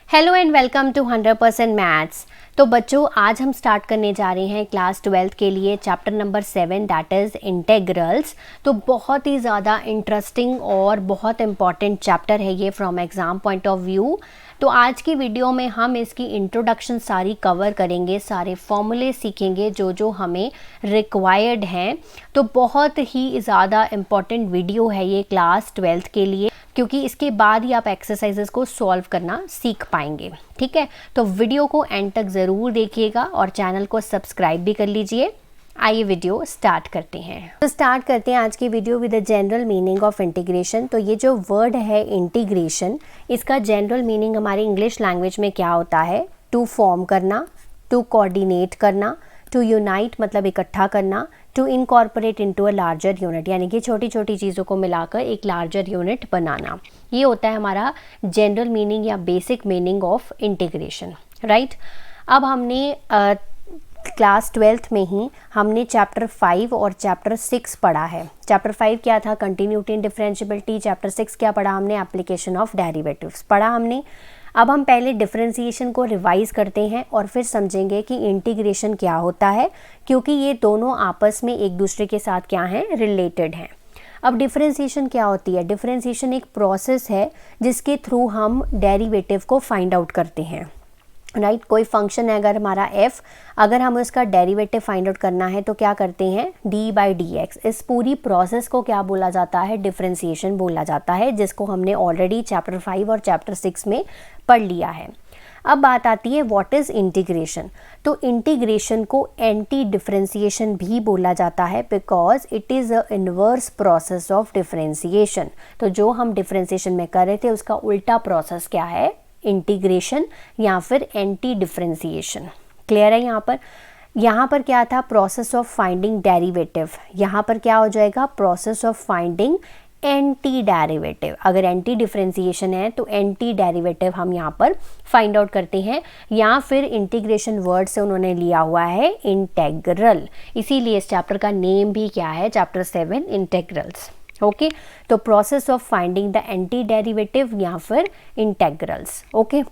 Hello and welcome to 100% maths. तो बच्चों, आज हम स्टार्ट करने जा रहे हैं क्लास 12th के लिए chapter number 7 that is integrals. तो बहुत ही ज़्यादा इंटरेस्टिंग और बहुत इंपॉर्टेंट चैप्टर है ये from exam point of view. तो आज की वीडियो में हम इसकी इंट्रोडक्शन सारी कवर करेंगे, सारे फॉर्मूले सीखेंगे जो जो हमें रिक्वायर्ड हैं। तो बहुत ही ज़्यादा इम्पॉर्टेंट वीडियो है ये क्लास 12th के लिए, क्योंकि इसके बाद ही आप एक्सरसाइजेस को सॉल्व करना सीख पाएंगे। ठीक है, तो वीडियो को एंड तक ज़रूर देखिएगा और चैनल को सब्सक्राइब भी कर लीजिए। आइए वीडियो स्टार्ट करते हैं। तो स्टार्ट करते हैं आज की video with the general meaning of integration. तो ये जो वर्ड है इंटीग्रेशन, इसका जनरल मीनिंग हमारी इंग्लिश लैंग्वेज में क्या होता है? टू फॉर्म करना, टू कोऑर्डिनेट करना, टू यूनाइट मतलब इकट्ठा करना, to incorporate into a larger unit यानी कि छोटी छोटी चीज़ों को मिलाकर एक लार्जर यूनिट बनाना। ये होता है हमारा जनरल मीनिंग या basic meaning of integration, right. अब हमने क्लास 12th में ही हमने चैप्टर 5 और चैप्टर 6 पढ़ा है। चैप्टर 5 क्या था? Continuity and differentiability. चैप्टर 6 क्या पढ़ा हमने? एप्लीकेशन ऑफ डेरिवेटिव्स पढ़ा हमने। अब हम पहले डिफरेंशिएशन को रिवाइज करते हैं और फिर समझेंगे कि इंटीग्रेशन क्या होता है, क्योंकि ये दोनों आपस में एक दूसरे के साथ क्या हैं? रिलेटेड हैं। अब डिफरेंशिएशन क्या होती है? डिफरेंशिएशन एक प्रोसेस है जिसके थ्रू हम डेरिवेटिव को फाइंड आउट करते हैं, राइट। कोई फंक्शन है अगर हमारा f, अगर हमें उसका डेरिवेटिव फाइंड आउट करना है तो क्या करते हैं? d/dx। इस पूरी प्रोसेस को क्या बोला जाता है? डिफरेंशिएशन बोला जाता है, जिसको हमने ऑलरेडी चैप्टर 5 और चैप्टर 6 में पढ़ लिया है। अब बात आती है व्हाट इज़ इंटीग्रेशन। तो इंटीग्रेशन को एंटी डिफरेंशिएशन भी बोला जाता है, because it is a inverse process of differentiation. तो जो हम डिफरेंशिएशन में कर रहे थे उसका उल्टा प्रोसेस क्या है? इंटीग्रेशन या फिर एंटी डिफरेंशिएशन। क्लियर है? यहाँ पर क्या था? Process of finding derivative. यहाँ पर क्या हो जाएगा? Process of finding anti derivative. अगर एंटी डिफरेंशिएशन है तो एंटी डेरिवेटिव हम यहाँ पर फाइंड आउट करते हैं, या फिर इंटीग्रेशन वर्ड से उन्होंने लिया हुआ है इंटेग्रल। इसीलिए इस चैप्टर का नेम भी क्या है? Chapter 7 integrals. ओके, तो process of finding the anti derivative या फिर इंटेग्रल्स। ओके,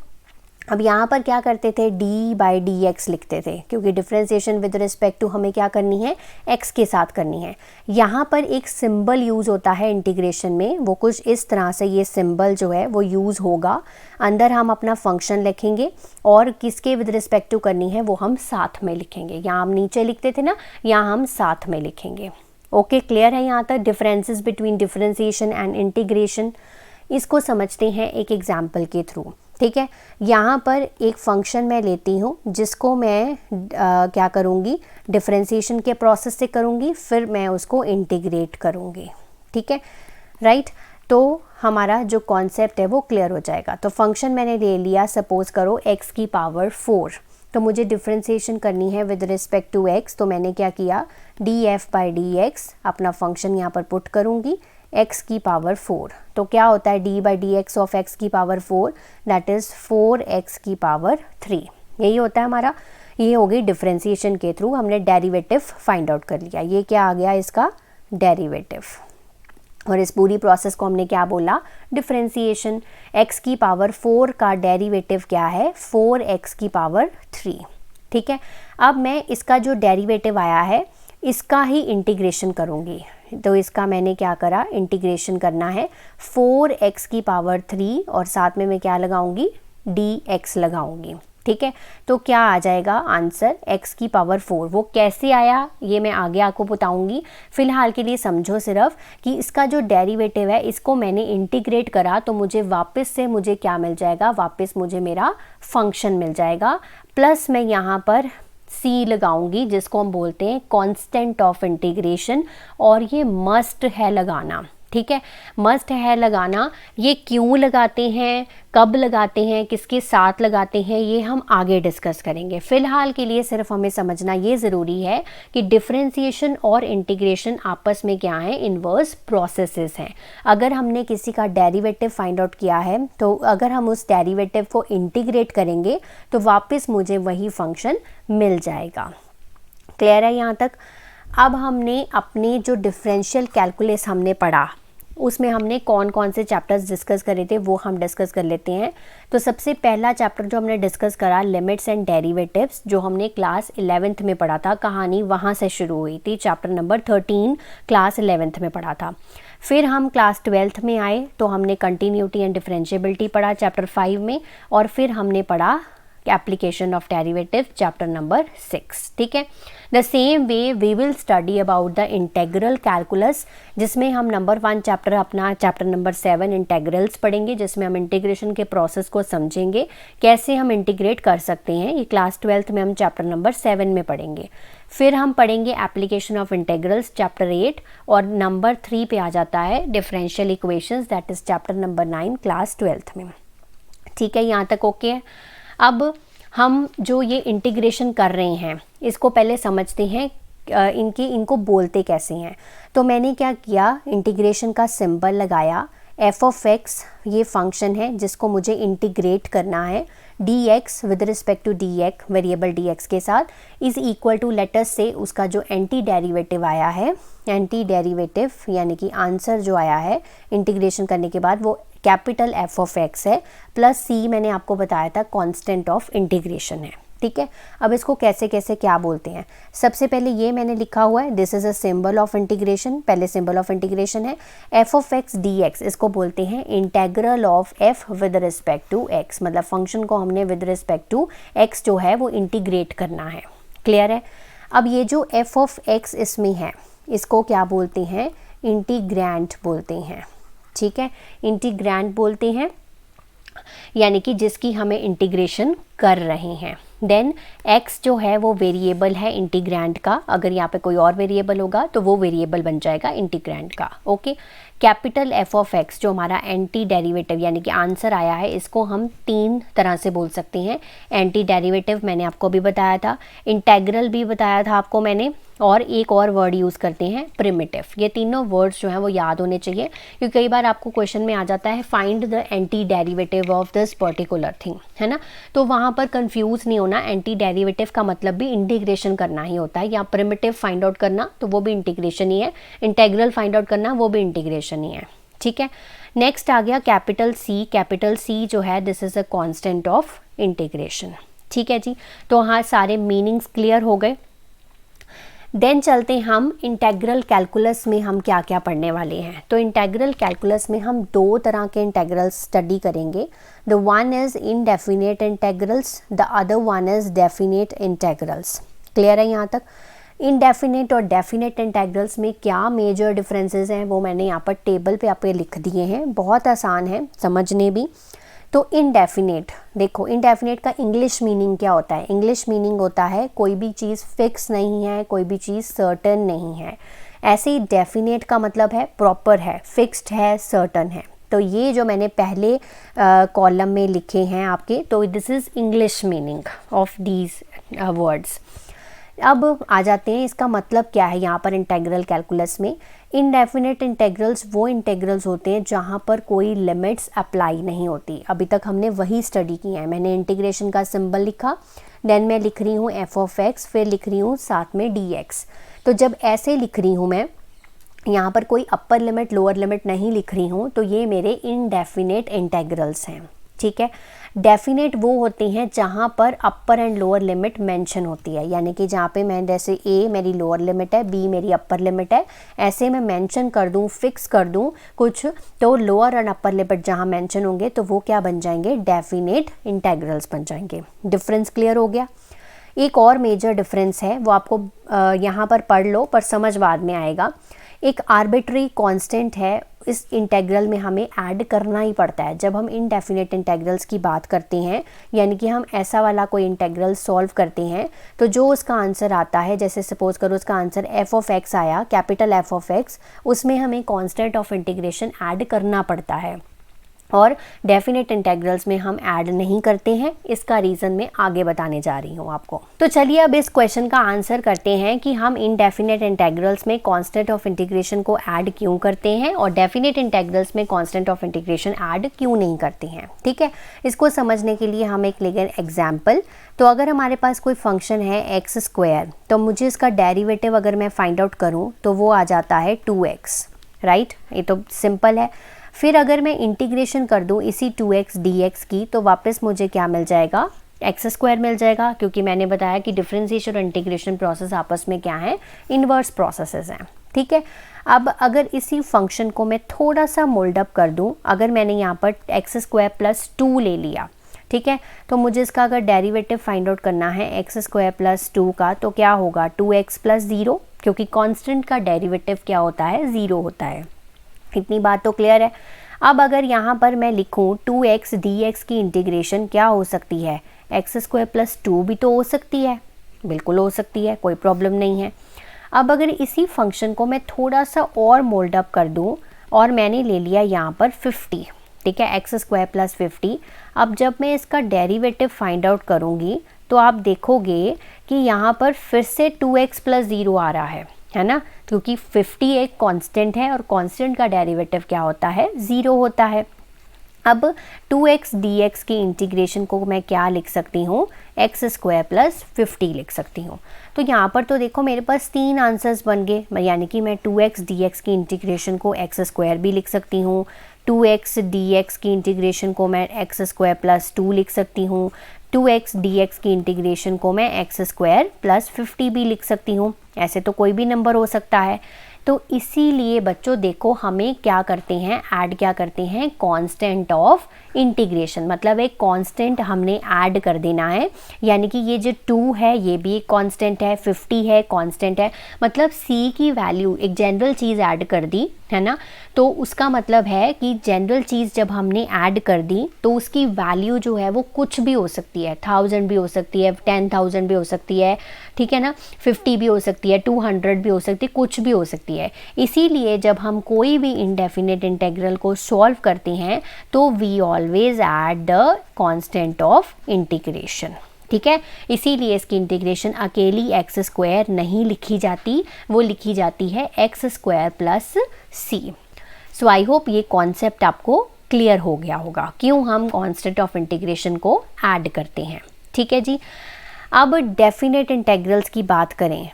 अब यहाँ पर क्या करते थे? d/dx लिखते थे, क्योंकि डिफरेंशिएशन विद रिस्पेक्ट टू हमें क्या करनी है? x के साथ करनी है। यहाँ पर एक सिंबल यूज़ होता है इंटीग्रेशन में, वो कुछ इस तरह से ये सिंबल जो है वो यूज़ होगा। अंदर हम अपना फंक्शन लिखेंगे और किसके विद रिस्पेक्ट टू करनी है वो हम साथ में लिखेंगे। यहाँ हम नीचे लिखते थे ना, यहाँ हम साथ में लिखेंगे। ओके, क्लियर है यहाँ तक? Differences between differentiation and integration, इसको समझते हैं एक एग्जाम्पल के थ्रू। ठीक है, यहाँ पर एक फंक्शन मैं लेती हूँ जिसको मैं क्या करूँगी? डिफरेंशिएशन के प्रोसेस से करूँगी, फिर मैं उसको इंटीग्रेट करूँगी। ठीक है, राइट। तो हमारा जो कॉन्सेप्ट है वो क्लियर हो जाएगा। तो फंक्शन मैंने ले लिया, सपोज करो x की पावर 4। तो मुझे डिफरेंशिएशन करनी है विद रिस्पेक्ट टू x। तो मैंने क्या किया? df/dx अपना फंक्शन यहाँ पर पुट करूँगी, x की पावर 4। तो क्या होता है? d/dx ऑफ x की पावर 4 दैट इज़ 4x की पावर 3। यही होता है हमारा। ये हो गई डिफरेंशिएशन के थ्रू हमने डेरिवेटिव फाइंड आउट कर लिया। ये क्या आ गया? इसका डेरिवेटिव। और इस पूरी प्रोसेस को हमने क्या बोला? डिफरेंशिएशन। x की पावर 4 का डेरिवेटिव क्या है? 4x की पावर 3। ठीक है, अब मैं इसका जो डेरिवेटिव आया है इसका ही इंटीग्रेशन करूँगी। तो इसका मैंने क्या करा? इंटीग्रेशन करना है 4x की पावर 3 और साथ में मैं क्या लगाऊंगी? dx लगाऊंगी। ठीक है, तो क्या आ जाएगा आंसर? x की पावर 4। वो कैसे आया ये मैं आगे आपको बताऊंगी। फिलहाल के लिए समझो सिर्फ कि इसका जो डेरिवेटिव है इसको मैंने इंटीग्रेट करा तो मुझे वापस से मुझे क्या मिल जाएगा? वापस मुझे मेरा फंक्शन मिल जाएगा। प्लस मैं यहाँ पर c लगाऊंगी जिसको हम बोलते हैं कांस्टेंट ऑफ इंटीग्रेशन, और ये मस्ट है लगाना। ठीक है, मस्ट है लगाना। ये क्यों लगाते हैं, कब लगाते हैं, किसके साथ लगाते हैं, ये हम आगे डिस्कस करेंगे। फिलहाल के लिए सिर्फ हमें समझना ये ज़रूरी है कि डिफरेंशिएशन और इंटीग्रेशन आपस में क्या हैं? इन्वर्स प्रोसेसेस हैं। अगर हमने किसी का डेरिवेटिव फाइंड आउट किया है तो अगर हम उस डेरिवेटिव को इंटीग्रेट करेंगे तो वापस मुझे वही फंक्शन मिल जाएगा। क्लियर है यहाँ तक? अब हमने अपने जो डिफरेंशियल कैलकुलस हमने पढ़ा, उसमें हमने कौन कौन से चैप्टर्स डिस्कस करे थे वो हम डिस्कस कर लेते हैं। तो सबसे पहला चैप्टर जो हमने डिस्कस करा लिमिट्स एंड डेरिवेटिव्स, जो हमने क्लास 11th में पढ़ा था, कहानी वहाँ से शुरू हुई थी, चैप्टर नंबर 13 क्लास 11th में पढ़ा था। फिर हम क्लास 12th में आए तो हमने कंटिन्यूटी एंड डिफरेंशिएबिलिटी पढ़ा चैप्टर 5 में, और फिर हमने पढ़ा application of derivative chapter number 6। ठीक है, the same way we will study about the integral calculus, जिसमें हम नंबर 1 चैप्टर अपना चैप्टर नंबर 7 इंटेग्रल्स पढ़ेंगे, जिसमें हम इंटीग्रेशन के प्रोसेस को समझेंगे, कैसे हम इंटीग्रेट कर सकते हैं। ये क्लास 12th में हम चैप्टर नंबर 7 में पढ़ेंगे। फिर हम पढ़ेंगे एप्लीकेशन ऑफ इंटेग्रल्स चैप्टर 8, और नंबर 3 पे आ जाता है differential equations, that is chapter number 9 class 12th में। ठीक है, यहाँ तक ओके है। अब हम जो ये इंटीग्रेशन कर रहे हैं इसको पहले समझते हैं, इनको बोलते कैसे हैं। तो मैंने क्या किया, इंटीग्रेशन का सिंबल लगाया, एफ ऑफ एक्स ये फंक्शन है जिसको मुझे इंटीग्रेट करना है, d x with respect to d x variable d x के साथ इज़ इक्वल टू लेटर्स से उसका जो एंटी डेरिवेटिव आया है, एंटी डेरिवेटिव यानी कि आंसर जो आया है इंटीग्रेशन करने के बाद वो कैपिटल एफ ऑफ एक्स है, प्लस सी मैंने आपको बताया था कांस्टेंट ऑफ इंटीग्रेशन है। ठीक है, अब इसको कैसे कैसे क्या बोलते हैं। सबसे पहले ये मैंने लिखा हुआ है, this is a symbol of integration, पहले सिंबल ऑफ इंटीग्रेशन है f of x d x, इसको बोलते हैं integral of f with respect to x, मतलब फंक्शन को हमने विद रिस्पेक्ट टू एक्स जो है वो इंटीग्रेट करना है। क्लियर है। अब ये जो एफ ऑफ एक्स इसमें है इसको क्या बोलते हैं, इंटीग्रैंड बोलते हैं। ठीक है, इंटीग्रैंड बोलते हैं, यानी कि जिसकी हमें इंटीग्रेशन कर रहे हैं। देन x जो है वो वेरिएबल है इंटीग्रैंड का, अगर यहाँ पे कोई और वेरिएबल होगा तो वो वेरिएबल बन जाएगा इंटीग्रैंड का। Okay, capital F of x जो हमारा एंटी डेरिवेटिव यानी कि आंसर आया है, इसको हम 3 तरह से बोल सकते हैं। एंटी डेरिवेटिव मैंने आपको भी बताया था, इंटेग्रल भी बताया था आपको मैंने, और एक और वर्ड यूज़ करते हैं प्रिमिटिव। ये तीनों वर्ड्स जो हैं वो याद होने चाहिए, क्योंकि कई बार आपको क्वेश्चन में आ जाता है find the anti derivative of this particular thing, है ना, तो वहाँ पर कंफ्यूज नहीं होना। एंटी डेरिवेटिव का मतलब भी इंटीग्रेशन करना ही होता है, या प्रिमिटिव फाइंड आउट करना तो वो भी इंटीग्रेशन ही है, इंटेग्रल फाइंड आउट करना वो भी इंटीग्रेशन ही है। ठीक है, नेक्स्ट आ गया कैपिटल सी। कैपिटल सी जो है this is a constant of integration. ठीक है जी, तो हाँ सारे मीनिंग्स क्लियर हो गए। देन चलते हैं हम इंटेग्रल कैलकुलस में हम क्या क्या पढ़ने वाले हैं। तो इंटेग्रल कैलकुलस में हम 2 तरह के इंटेग्रल्स स्टडी करेंगे। The one is indefinite integrals, the other one is definite integrals. Clear है यहाँ तक। इनडेफिनेट और डेफिनेट इंटेग्रल्स में क्या मेजर डिफरेंसेस हैं वो मैंने यहाँ पर टेबल पे आप लिख दिए हैं, बहुत आसान है समझने भी। तो इनडेफिनेट, देखो इनडेफिनेट का इंग्लिश मीनिंग क्या होता है। इंग्लिश मीनिंग होता है कोई भी चीज़ फिक्स नहीं है, कोई भी चीज़ सर्टन नहीं है। ऐसे ही डेफिनेट का मतलब है प्रॉपर है, फिक्स्ड है, सर्टन है। तो ये जो मैंने पहले कॉलम में लिखे हैं आपके, तो this is English meaning of these words. अब आ जाते हैं इसका मतलब क्या है यहाँ पर इंटेग्रल कैलकुलस में। इनडेफिनेट इंटेग्रल्स वो इंटेग्रल्स होते हैं जहाँ पर कोई लिमिट्स अप्लाई नहीं होती। अभी तक हमने वही स्टडी किया है। मैंने इंटीग्रेशन का सिंबल लिखा, देन मैं लिख रही हूँ एफ ऑफ एक्स, फिर लिख रही हूँ साथ में डी एक्स। तो जब ऐसे लिख रही हूँ मैं, यहाँ पर कोई अपर लिमिट लोअर लिमिट नहीं लिख रही हूँ, तो ये मेरे इनडेफिनेट इंटेग्रल्स हैं। ठीक है, डेफिनेट वो होते हैं जहाँ पर अपर एंड लोअर लिमिट मेंशन होती है, यानी कि जहाँ पे मैं जैसे ए मेरी लोअर लिमिट है, बी मेरी अपर लिमिट है, ऐसे मैं मेंशन कर दूँ, फिक्स कर दूँ कुछ, तो लोअर एंड अपर लिमिट जहाँ मेंशन होंगे तो वो क्या बन जाएंगे, डेफिनेट इंटेग्रल्स बन जाएंगे। डिफरेंस क्लियर हो गया। एक और मेजर डिफरेंस है, वो आपको यहाँ पर पढ़ लो पर समझ बाद में आएगा। एक आर्बिट्री कांस्टेंट है, इस इंटेग्रल में हमें ऐड करना ही पड़ता है जब हम इनडेफिनेट इंटेग्रल्स की बात करते हैं, यानी कि हम ऐसा वाला कोई इंटेग्रल सॉल्व करते हैं तो जो उसका आंसर आता है, जैसे सपोज करो उसका आंसर एफ ऑफ एक्स आया, कैपिटल एफ ऑफ एक्स, उसमें हमें कांस्टेंट ऑफ इंटीग्रेशन ऐड करना पड़ता है, और डेफिनेट इंटेग्रल्स में हम ऐड नहीं करते हैं। इसका रीज़न मैं आगे बताने जा रही हूँ आपको। तो चलिए अब इस क्वेश्चन का आंसर करते हैं कि हम इनडेफिनेट इंटेग्रल्स में कांस्टेंट ऑफ इंटीग्रेशन को ऐड क्यों करते हैं और डेफिनेट इंटेग्रल्स में कांस्टेंट ऑफ इंटीग्रेशन ऐड क्यों नहीं करते हैं। ठीक है, इसको समझने के लिए हम एक लेंगे एग्जाम्पल। तो अगर हमारे पास कोई फंक्शन है एक्स स्क्वायर, तो मुझे इसका डेरिवेटिव अगर मैं फाइंड आउट करूँ तो वो आ जाता है 2x, राइट, ये तो सिंपल है। फिर अगर मैं इंटीग्रेशन कर दूँ इसी 2x dx की, तो वापस मुझे क्या मिल जाएगा, एक्स स्क्वायर मिल जाएगा, क्योंकि मैंने बताया कि डिफरेंशिएशन और इंटीग्रेशन प्रोसेस आपस में क्या है, इन्वर्स प्रोसेसेस हैं। ठीक है, अब अगर इसी फंक्शन को मैं थोड़ा सा मोल्ड अप कर दूं, अगर मैंने यहाँ पर एक्स स्क्वायर प्लस 2 ले लिया, ठीक है, तो मुझे इसका अगर डेरिवेटिव फाइंड आउट करना है एक्स स्क्वायर प्लस 2 का, तो क्या होगा 2x प्लस 0, क्योंकि कांस्टेंट का डेरिवेटिव क्या होता है, 0 होता है। इतनी बात तो क्लियर है। अब अगर यहाँ पर मैं लिखूँ 2x dx की इंटीग्रेशन क्या हो सकती है, एक्स स्क्वायर प्लस 2 भी तो हो सकती है, बिल्कुल हो सकती है, कोई प्रॉब्लम नहीं है। अब अगर इसी फंक्शन को मैं थोड़ा सा और मोल्ड अप कर दूं, और मैंने ले लिया यहाँ पर 50, ठीक है, एक्स स्क्वायर प्लस 50। अब जब मैं इसका डेरिवेटिव फाइंड आउट करूँगी तो आप देखोगे कि यहाँ पर फिर से 2x प्लस 0 आ रहा है ना, क्योंकि 50 एक कांस्टेंट है और कांस्टेंट का डेरिवेटिव क्या होता है, 0 होता है। अब 2x dx की इंटीग्रेशन को मैं क्या लिख सकती हूँ, एक्स स्क्वायर प्लस 50 लिख सकती हूँ। तो यहाँ पर तो देखो मेरे पास 3 आंसर्स बन गए, यानी कि मैं 2x dx की इंटीग्रेशन को एक्स स्क्वायर भी लिख सकती हूँ, 2x dx की इंटीग्रेशन को मैं एक्स स्क्वायर प्लस 2 लिख सकती हूँ, 2x dx की इंटीग्रेशन को मैं एक्स स्क्वायर प्लस 50 भी लिख सकती हूँ। ऐसे तो कोई भी नंबर हो सकता है। तो इसीलिए बच्चों देखो हमें क्या करते हैं, ऐड क्या करते हैं, कांस्टेंट ऑफ इंटीग्रेशन, मतलब एक कांस्टेंट हमने ऐड कर देना है। यानी कि ये जो 2 है ये भी एक कांस्टेंट है, 50 है कांस्टेंट है, मतलब c की वैल्यू एक जनरल चीज़ ऐड कर दी है ना। तो उसका मतलब है कि जनरल चीज़ जब हमने ऐड कर दी तो उसकी वैल्यू जो है वो कुछ भी हो सकती है, 1000 भी हो सकती है, 10,000 भी हो सकती है, ठीक है ना, 50 भी हो सकती है, 200 भी हो सकती है, कुछ भी हो सकती है। इसीलिए जब हम कोई भी इनडेफिनेट इंटीग्रल को सॉल्व करते हैं तो we always add the constant of integration, ठीक है। इसीलिए इसकी इंटीग्रेशन अकेली एक्स स्क्वायर नहीं लिखी जाती, वो लिखी जाती है x square plus c. So I hope ये कॉन्सेप्ट आपको क्लियर हो गया होगा, क्यों हम कांस्टेंट ऑफ इंटीग्रेशन को ऐड करते हैं, ठीक है जी। अब डेफिनेट इंटीग्रल्स की बात करें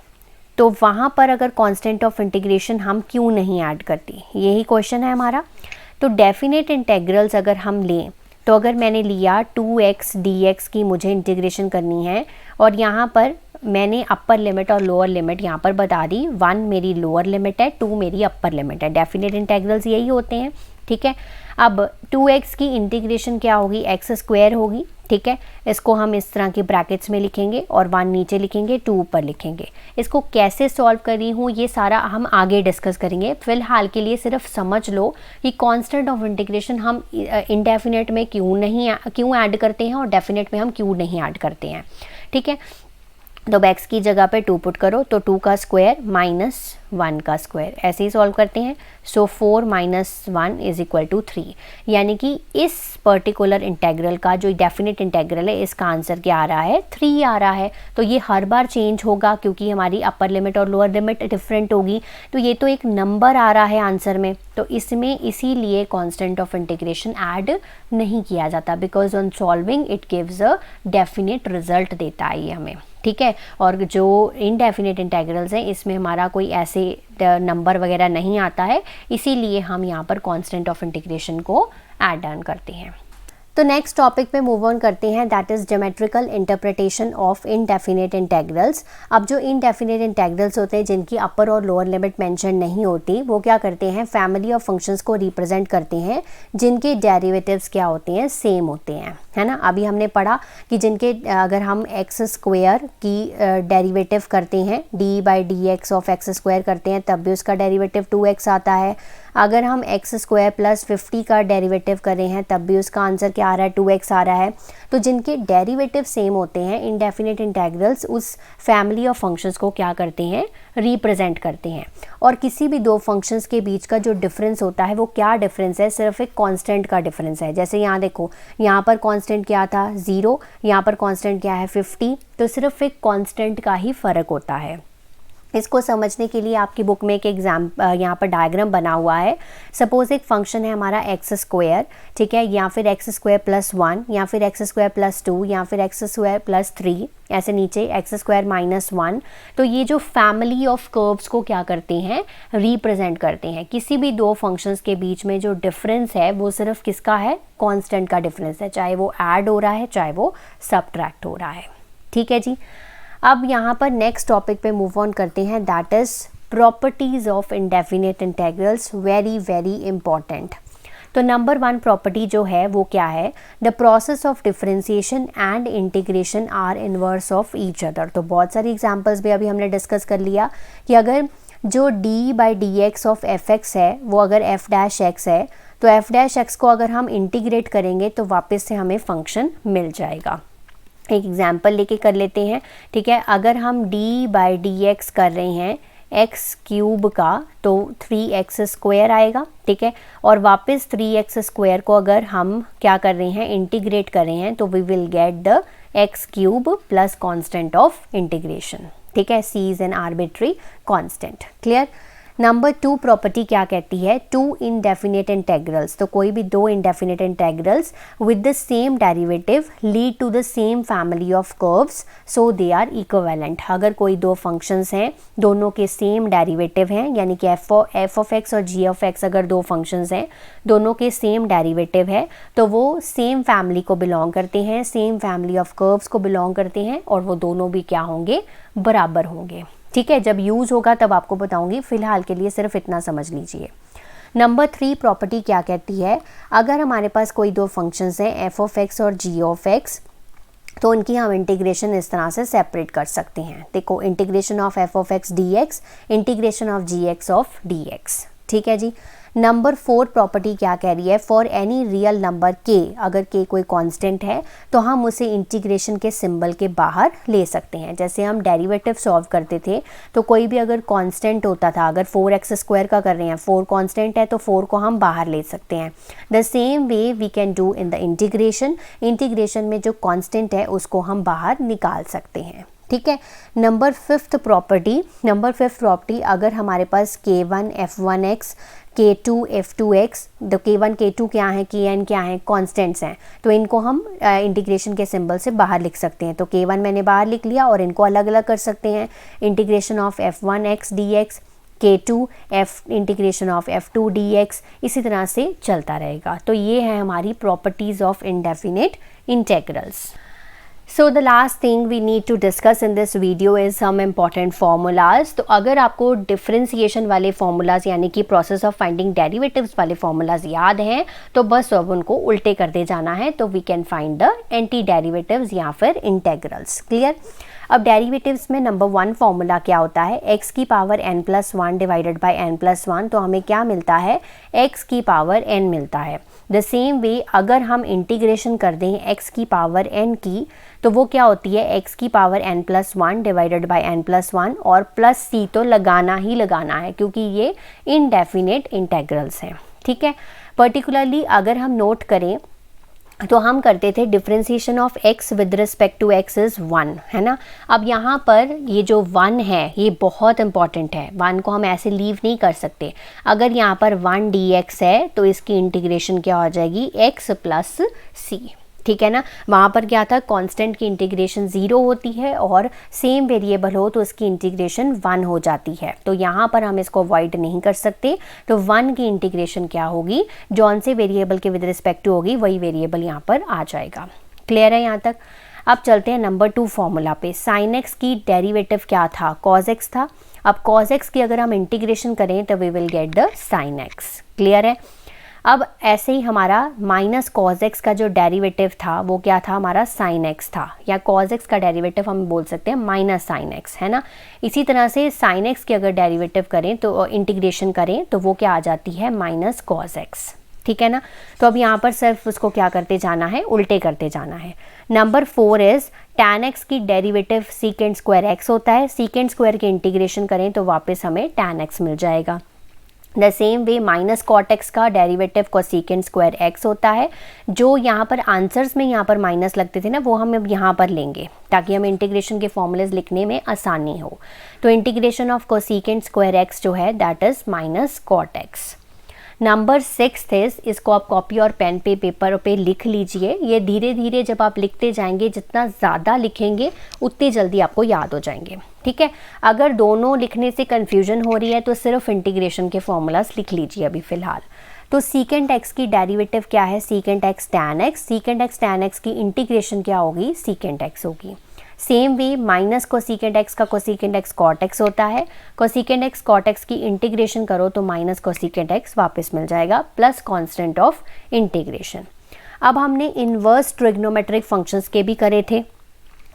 तो वहाँ पर अगर कांस्टेंट ऑफ इंटीग्रेशन हम क्यों नहीं ऐड करते, यही क्वेश्चन है हमारा। तो डेफिनेट इंटीग्रल्स अगर हम लें तो अगर मैंने लिया 2x dx की मुझे इंटीग्रेशन करनी है, और यहाँ पर मैंने अपर लिमिट और लोअर लिमिट यहाँ पर बता दी, 1 मेरी लोअर लिमिट है, 2 मेरी अपर लिमिट है। डेफिनेट इंटीग्रल्स यही होते हैं, ठीक है। अब 2x की इंटीग्रेशन क्या होगी, एक्स स्क्वायर होगी, ठीक है। इसको हम इस तरह के ब्रैकेट्स में लिखेंगे और 1 नीचे लिखेंगे, 2 ऊपर लिखेंगे। इसको कैसे सॉल्व कर रही हूँ ये सारा हम आगे डिस्कस करेंगे। फिलहाल के लिए सिर्फ समझ लो कि कांस्टेंट ऑफ इंटीग्रेशन हम इनडेफिनेट में क्यों ऐड करते हैं और डेफिनेट में हम क्यों नहीं ऐड करते हैं, ठीक है। तो x की जगह पे 2 पुट करो तो 2 का स्क्वायर माइनस 1 का स्क्वायर, ऐसे ही सॉल्व करते हैं। सो 4 माइनस 1 इज इक्वल टू 3, यानी कि इस पर्टिकुलर इंटीग्रल का जो डेफिनेट इंटीग्रल है इसका आंसर क्या आ रहा है, 3 आ रहा है। तो ये हर बार चेंज होगा क्योंकि हमारी अपर लिमिट और लोअर लिमिट डिफरेंट होगी, तो ये तो एक नंबर आ रहा है आंसर में, तो इसमें इसीलिए कांस्टेंट ऑफ इंटीग्रेशन ऐड नहीं किया जाता, because on solving it gives a definite result देता है ये हमें, ठीक है। और जो इनडेफिनेट इंटीग्रल्स हैं इसमें हमारा कोई ऐसे नंबर वगैरह नहीं आता है, इसीलिए हम यहाँ पर कांस्टेंट ऑफ इंटीग्रेशन को ऐड ऑन करते हैं। तो नेक्स्ट टॉपिक पे मूव ऑन करते हैं, that is geometrical interpretation of indefinite integrals. अब जो इनडेफिनेट इंटीग्रल्स होते हैं जिनकी अपर और लोअर लिमिट मेंशन नहीं होती, वो क्या करते हैं, फैमिली ऑफ फंक्शंस को रिप्रेजेंट करते हैं जिनके डेरिवेटिव्स क्या होते हैं, सेम होते हैं, है ना। अभी हमने पढ़ा कि जिनके अगर हम एक्स स्क्वायर की डेरिवेटिव करते हैं, D by D x of x square करते हैं तब भी उसका डेरिवेटिव 2x आता है। अगर हम एक्स स्क्वायर प्लस 50 का डेरिवेटिव कर रहे हैं तब भी उसका आंसर क्या आ रहा है, 2x आ रहा है। तो जिनके डेरिवेटिव सेम होते हैं इनडेफिनेट इंटीग्रल्स उस फैमिली ऑफ फंक्शंस को क्या करते हैं, रिप्रेजेंट करते हैं। और किसी भी दो फंक्शंस के बीच का जो डिफरेंस होता है वो क्या डिफरेंस है, सिर्फ एक कांस्टेंट का डिफरेंस है। जैसे यहाँ देखो, यहाँ पर कांस्टेंट क्या था, 0, यहाँ पर कांस्टेंट क्या है, 50, तो सिर्फ एक कांस्टेंट का ही फ़र्क होता है। इसको समझने के लिए आपकी बुक में एक यहाँ पर डायग्राम बना हुआ है। सपोज एक फंक्शन है हमारा एक्स स्क्वायर, ठीक है, या फिर एक्स स्क्वायर प्लस 1, या फिर एक्स स्क्वायर प्लस 2, या फिर एक्स स्क्वायर प्लस 3, ऐसे नीचे एक्स स्क्वायर माइनस 1। तो ये जो फैमिली ऑफ कर्व्स को क्या करते हैं, रिप्रेजेंट करते हैं। किसी भी दो फंक्शंस के बीच में जो डिफरेंस है वो सिर्फ किसका है, कांस्टेंट का डिफरेंस है, चाहे वो ऐड हो रहा है चाहे वो सब्ट्रैक्ट हो रहा है। ठीक है जी। अब यहाँ पर नेक्स्ट टॉपिक पे मूव ऑन करते हैं, that is properties of indefinite integrals, very very important. तो नंबर 1 प्रॉपर्टी जो है वो क्या है, the process of differentiation and integration are inverse of each other. तो बहुत सारी एग्जांपल्स भी अभी हमने डिस्कस कर लिया कि अगर जो d/dx ऑफ fx है वो अगर f' है, तो f' को अगर हम इंटीग्रेट करेंगे तो वापस से हमें फंक्शन मिल जाएगा। एक एग्जाम्पल लेके कर लेते हैं, ठीक है। अगर हम d/dx कर रहे हैं एक्स क्यूब का, तो 3x² आएगा, ठीक है। और वापस 3x² को अगर हम क्या कर रहे हैं, इंटीग्रेट कर रहे हैं, तो we will get the x³ plus constant of integration, ठीक है। c is an arbitrary constant. Clear. Number 2 property क्या कहती है, 2 इंडेफिनिट इंटेग्रल्स। तो कोई भी दो indefinite integrals with the same derivative lead to the same family of curves, so they are equivalent. अगर कोई दो फंक्शंस हैं, दोनों के सेम डेरिवेटिव हैं, यानी कि f ऑफ x और g ऑफ x अगर दो फंक्शंस हैं, दोनों के सेम डेरिवेटिव है, तो वो सेम फैमिली को बिलोंग करते हैं, सेम फैमिली ऑफ कर्व्स को बिलोंग करते हैं, और वो दोनों भी क्या होंगे, बराबर होंगे। ठीक है, जब यूज़ होगा तब आपको बताऊंगी, फिलहाल के लिए सिर्फ इतना समझ लीजिए। नंबर 3 प्रॉपर्टी क्या कहती है, अगर हमारे पास कोई दो फंक्शंस हैं f ऑफ x और g ऑफ x, तो उनकी हम इंटीग्रेशन इस तरह से सेपरेट कर सकते हैं। देखो, integration of f of x dx, integration of gx of dx। ठीक है जी। नंबर 4 प्रॉपर्टी क्या कह रही है, for any real number k, अगर k कोई कांस्टेंट है तो हम उसे इंटीग्रेशन के सिंबल के बाहर ले सकते हैं। जैसे हम डेरिवेटिव सॉल्व करते थे, तो कोई भी अगर कांस्टेंट होता था, अगर 4x² का कर रहे हैं, 4 कांस्टेंट है तो 4 को हम बाहर ले सकते हैं। The same way we can do in the integration, integration में जो कांस्टेंट है उसको हम बाहर निकाल सकते हैं। ठीक है। नंबर 5 प्रॉपर्टी, अगर हमारे पास k1 f1x, k2 f2x, तो k1 k2 क्या है, kn क्या है, कांस्टेंट्स हैं, तो इनको हम इंटीग्रेशन के सिंबल से बाहर लिख सकते हैं। तो k1 मैंने बाहर लिख लिया, और इनको अलग अलग कर सकते हैं, integration of f1x dx, k2 integration of f2 dx, इसी तरह से चलता रहेगा। तो ये है हमारी properties of indefinite integrals. So the last thing we need to discuss in this video is some important formulas। तो अगर आपको डिफरेंशिएशन वाले फॉर्मूलाज यानी कि प्रोसेस ऑफ फाइंडिंग डेरिवेटिव्स वाले फॉर्मूलाज याद हैं, तो बस अब उनको उल्टे करते जाना है, तो we can find the anti derivatives या फिर इंटेग्रल्स। क्लियर। अब डेरिवेटिव्स में नंबर 1 फॉर्मूला क्या होता है, x की power n+1 divided by n+1, तो हमें क्या मिलता है, x की पावर n मिलता है। द सेम वे अगर हम इंटीग्रेशन कर दें x की पावर n की, तो वो क्या होती है, x की power n+1 divided by n+1, और प्लस c तो लगाना ही लगाना है क्योंकि ये इनडेफिनिट इंटेग्रल्स हैं। ठीक है। पर्टिकुलरली अगर हम नोट करें तो हम करते थे differentiation of x with respect to x is 1, है ना। अब यहाँ पर ये जो 1 है ये बहुत इंपॉर्टेंट है, 1 को हम ऐसे लीव नहीं कर सकते। अगर यहाँ पर 1 dx है तो इसकी इंटीग्रेशन क्या हो जाएगी, x प्लस c। ठीक है ना। वहाँ पर क्या था, कांस्टेंट की इंटीग्रेशन 0 होती है, और सेम वेरिएबल हो तो उसकी इंटीग्रेशन 1 हो जाती है। तो यहाँ पर हम इसको अवॉइड नहीं कर सकते, तो 1 की इंटीग्रेशन क्या होगी, जौन से वेरिएबल के विद रिस्पेक्ट टू होगी वही वेरिएबल यहाँ पर आ जाएगा। क्लियर है यहाँ तक। अब चलते हैं नंबर 2 फॉर्मूला पे। sin x की डेरिवेटिव क्या था, cos x था। अब cos x की अगर हम इंटीग्रेशन करें तो we will get the sin x। Clear है। अब ऐसे ही हमारा माइनस cos x का जो डेरिवेटिव था वो क्या था, हमारा sin x था, या cos x का डेरिवेटिव हम बोल सकते हैं माइनस sin x, है ना। इसी तरह से sin x की अगर डेरिवेटिव करें तो इंटीग्रेशन करें तो वो क्या आ जाती है, माइनस cos x। ठीक है ना। तो अब यहाँ पर सिर्फ उसको क्या करते जाना है, उल्टे करते जाना है। नंबर 4 इज tan x की डेरिवेटिव secant स्क्वायर x होता है, secant स्क्वायर की इंटीग्रेशन करें तो वापस हमें tan x मिल जाएगा। द सेम वे माइनस कॉट एक्स का डेरिवेटिव कोसेकेंट स्क्वायर एक्स होता है। जो यहाँ पर आंसर्स में यहाँ पर माइनस लगते थे ना, वो हम अब यहाँ पर लेंगे ताकि हमें इंटीग्रेशन के फॉर्मूलेज लिखने में आसानी हो। तो integration of cosecant square x जो है that is minus cot x. Number 6 is, इसको आप कॉपी और पेन पे पेपर पे लिख लीजिए। ये धीरे धीरे जब आप लिखते जाएंगे, जितना ज़्यादा लिखेंगे उतनी जल्दी आपको याद हो जाएंगे, ठीक है। अगर दोनों लिखने से कन्फ्यूजन हो रही है तो सिर्फ इंटीग्रेशन के फॉर्मूलाज लिख लीजिए अभी फ़िलहाल। तो सीकेंट एक्स की डेरिवेटिव क्या है, secant x tan x. Secant x tan x की इंटीग्रेशन क्या होगी, सीकेंट एक्स होगी। सेम वे माइनस कोसेकेंट एक्स का कोसेकेंट एक्स कॉट एक्स होता है। कोसेकेंट एक्स कॉट एक्स की इंटीग्रेशन करो तो माइनस कोसेकेंट एक्स वापस मिल जाएगा प्लस कांस्टेंट ऑफ इंटीग्रेशन। अब हमने इन्वर्स ट्रिग्नोमेट्रिक फंक्शंस के भी करे थे,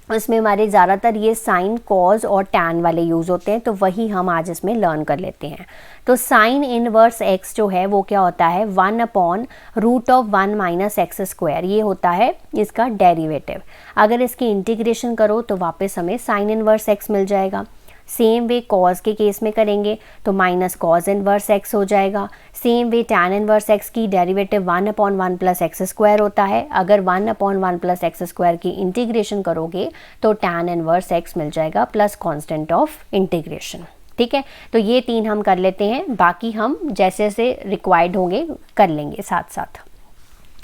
उसमें हमारे ज़्यादातर ये साइन, कॉज और टैन वाले यूज़ होते हैं, तो वही हम आज इसमें लर्न कर लेते हैं। तो साइन इनवर्स एक्स जो है वो क्या होता है, 1/√1 माइनस एक्स स्क्वायर, ये होता है इसका डेरिवेटिव। अगर इसकी इंटीग्रेशन करो तो वापस हमें साइन इनवर्स एक्स मिल जाएगा। सेम वे कॉज के केस में करेंगे तो माइनस कॉज इनवर्स एक्स हो जाएगा। Same way tan inverse x की डेरिवेटिव 1/1 प्लस एक्स स्क्वायर होता है। अगर 1/1 प्लस एक्स स्क्वायर की इंटीग्रेशन करोगे तो टैन इनवर्स एक्स मिल जाएगा प्लस कांस्टेंट ऑफ इंटीग्रेशन, ठीक है। तो ये 3 हम कर लेते हैं, बाकी हम जैसे जैसे रिक्वायर्ड होंगे कर लेंगे साथ साथ।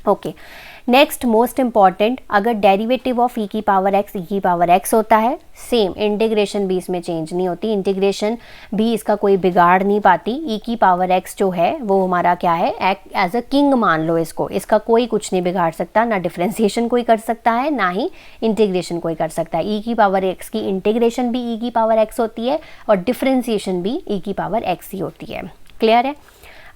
ओके, नेक्स्ट मोस्ट इंपॉर्टेंट, अगर डेरिवेटिव ऑफ ई की पावर एक्स होता है, सेम इंटीग्रेशन भी इसमें चेंज नहीं होती, इंटीग्रेशन भी इसका कोई बिगाड़ नहीं पाती। ई की पावर एक्स जो है वो हमारा क्या है, एज अ किंग मान लो इसको, इसका कोई कुछ नहीं बिगाड़ सकता, ना डिफ्रेंसिएशन कोई कर सकता है ना ही इंटीग्रेशन कोई कर सकता है। ई की पावर एक्स की इंटीग्रेशन भी ई की पावर एक्स होती है और डिफ्रेंसिएशन भी ई की पावर एक्स ही होती है। क्लियर है।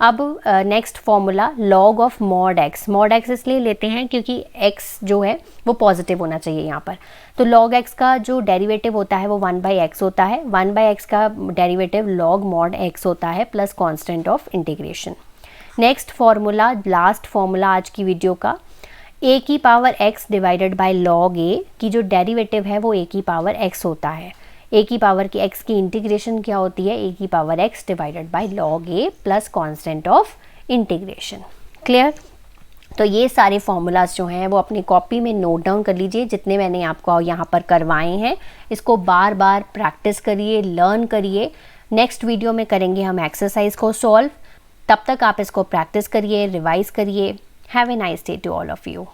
अब next formula log of mod x. Mod x इसलिए लेते हैं क्योंकि एक्स जो है वो पॉजिटिव होना चाहिए यहाँ पर। तो लॉग एक्स का जो डेरिवेटिव होता है वो 1/x होता है। 1/x का डेरिवेटिव लॉग मॉड एक्स होता है plus constant of integration. Next formula, last formula आज की वीडियो का, a की power x divided by log a की जो डेरिवेटिव है वो a की पावर x होता है। a की पावर की x की इंटीग्रेशन क्या होती है, a की power x divided by log a plus constant of integration. Clear. तो ये सारे फॉर्मूलाज जो हैं वो अपनी कॉपी में नोट डाउन कर लीजिए, जितने मैंने आपको यहाँ पर करवाए हैं। इसको बार बार प्रैक्टिस करिए, लर्न करिए। नेक्स्ट वीडियो में करेंगे हम एक्सरसाइज को सॉल्व। तब तक आप इसको प्रैक्टिस करिए, रिवाइज करिए। Have a nice day to all of you.